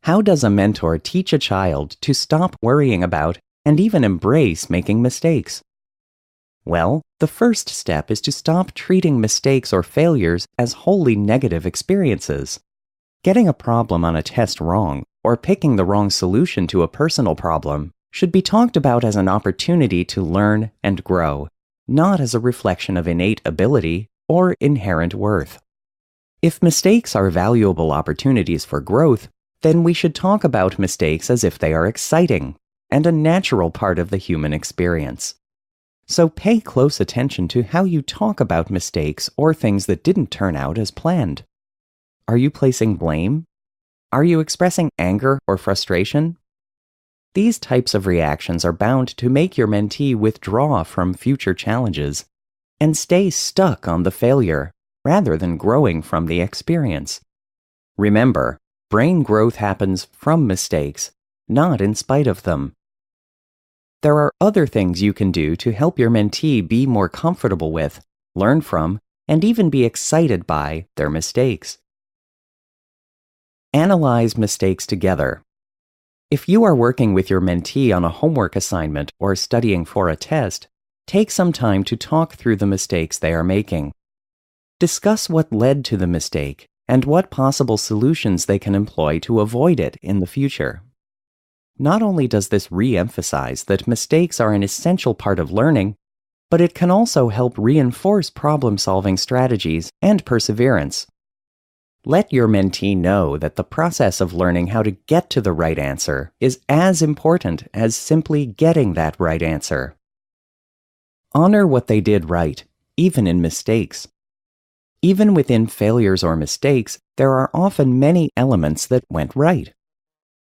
How does a mentor teach a child to stop worrying about and even embrace making mistakes? Well, the first step is to stop treating mistakes or failures as wholly negative experiences. Getting a problem on a test wrong, or picking the wrong solution to a personal problem, should be talked about as an opportunity to learn and grow, not as a reflection of innate ability or inherent worth. If mistakes are valuable opportunities for growth, then we should talk about mistakes as if they are exciting and a natural part of the human experience. So pay close attention to how you talk about mistakes or things that didn't turn out as planned. Are you placing blame? Are you expressing anger or frustration? These types of reactions are bound to make your mentee withdraw from future challenges and stay stuck on the failure rather than growing from the experience. Remember, brain growth happens from mistakes, not in spite of them. There are other things you can do to help your mentee be more comfortable with, learn from, and even be excited by their mistakes. Analyze mistakes together. If you are working with your mentee on a homework assignment or studying for a test, take some time to talk through the mistakes they are making. Discuss what led to the mistake and what possible solutions they can employ to avoid it in the future. Not only does this re-emphasize that mistakes are an essential part of learning, but it can also help reinforce problem-solving strategies and perseverance. Let your mentee know that the process of learning how to get to the right answer is as important as simply getting that right answer. Honor what they did right, even in mistakes. Even within failures or mistakes, there are often many elements that went right.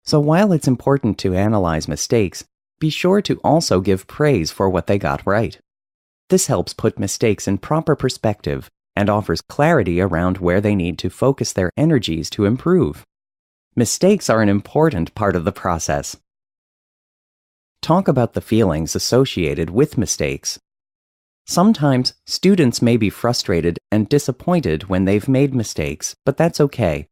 So while it's important to analyze mistakes, be sure to also give praise for what they got right. This helps put mistakes in proper perspective and offers clarity around where they need to focus their energies to improve. Mistakes are an important part of the process. Talk about the feelings associated with mistakes. Sometimes, students may be frustrated and disappointed when they've made mistakes, but that's okay.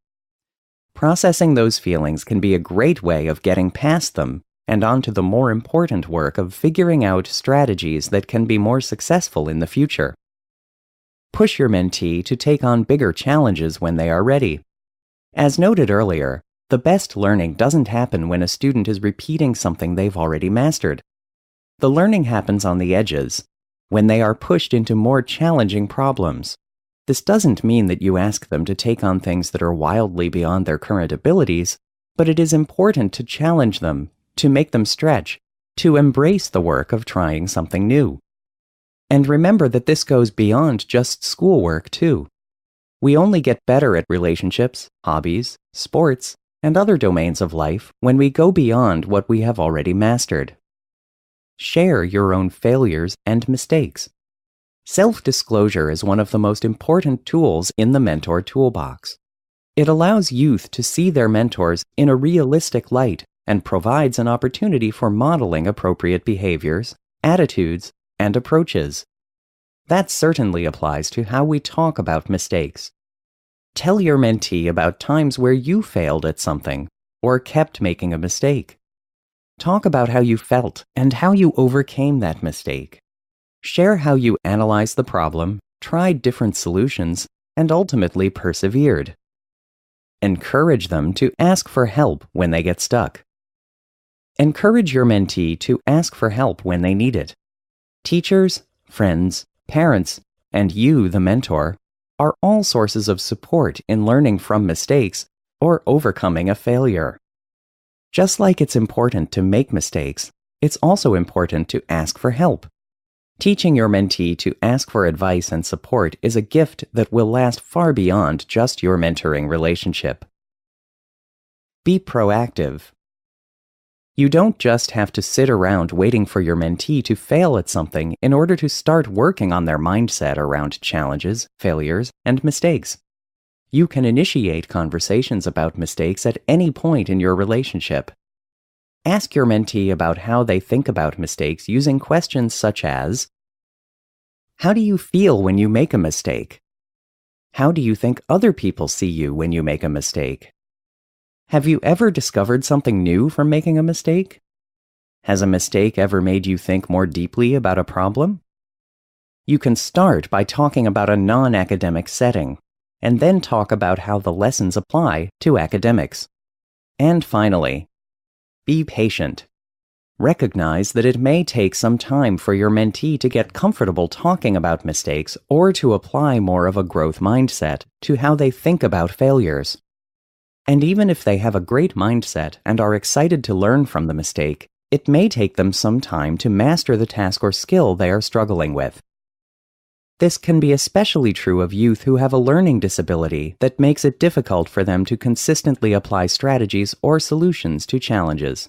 Processing those feelings can be a great way of getting past them and onto the more important work of figuring out strategies that can be more successful in the future. Push your mentee to take on bigger challenges when they are ready. As noted earlier, the best learning doesn't happen when a student is repeating something they've already mastered. The learning happens on the edges, when they are pushed into more challenging problems. This doesn't mean that you ask them to take on things that are wildly beyond their current abilities, but it is important to challenge them, to make them stretch, to embrace the work of trying something new. And remember that this goes beyond just schoolwork, too. We only get better at relationships, hobbies, sports, and other domains of life when we go beyond what we have already mastered. Share your own failures and mistakes. Self-disclosure is one of the most important tools in the mentor toolbox. It allows youth to see their mentors in a realistic light and provides an opportunity for modeling appropriate behaviors, attitudes, and approaches. That certainly applies to how we talk about mistakes. Tell your mentee about times where you failed at something or kept making a mistake. Talk about how you felt and how you overcame that mistake. Share how you analyzed the problem, tried different solutions, and ultimately persevered. Encourage them to ask for help when they get stuck. Encourage your mentee to ask for help when they need it. Teachers, friends, parents, and you, the mentor, are all sources of support in learning from mistakes or overcoming a failure. Just like it's important to make mistakes, it's also important to ask for help. Teaching your mentee to ask for advice and support is a gift that will last far beyond just your mentoring relationship. Be proactive. You don't just have to sit around waiting for your mentee to fail at something in order to start working on their mindset around challenges, failures, and mistakes. You can initiate conversations about mistakes at any point in your relationship. Ask your mentee about how they think about mistakes using questions such as, how do you feel when you make a mistake? How do you think other people see you when you make a mistake? Have you ever discovered something new from making a mistake? Has a mistake ever made you think more deeply about a problem? You can start by talking about a non-academic setting, and then talk about how the lessons apply to academics. And finally, be patient. Recognize that it may take some time for your mentee to get comfortable talking about mistakes or to apply more of a growth mindset to how they think about failures. And even if they have a great mindset and are excited to learn from the mistake, it may take them some time to master the task or skill they are struggling with. This can be especially true of youth who have a learning disability that makes it difficult for them to consistently apply strategies or solutions to challenges.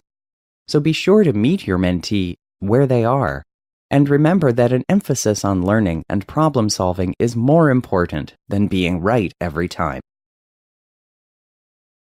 So be sure to meet your mentee where they are, and remember that an emphasis on learning and problem solving is more important than being right every time.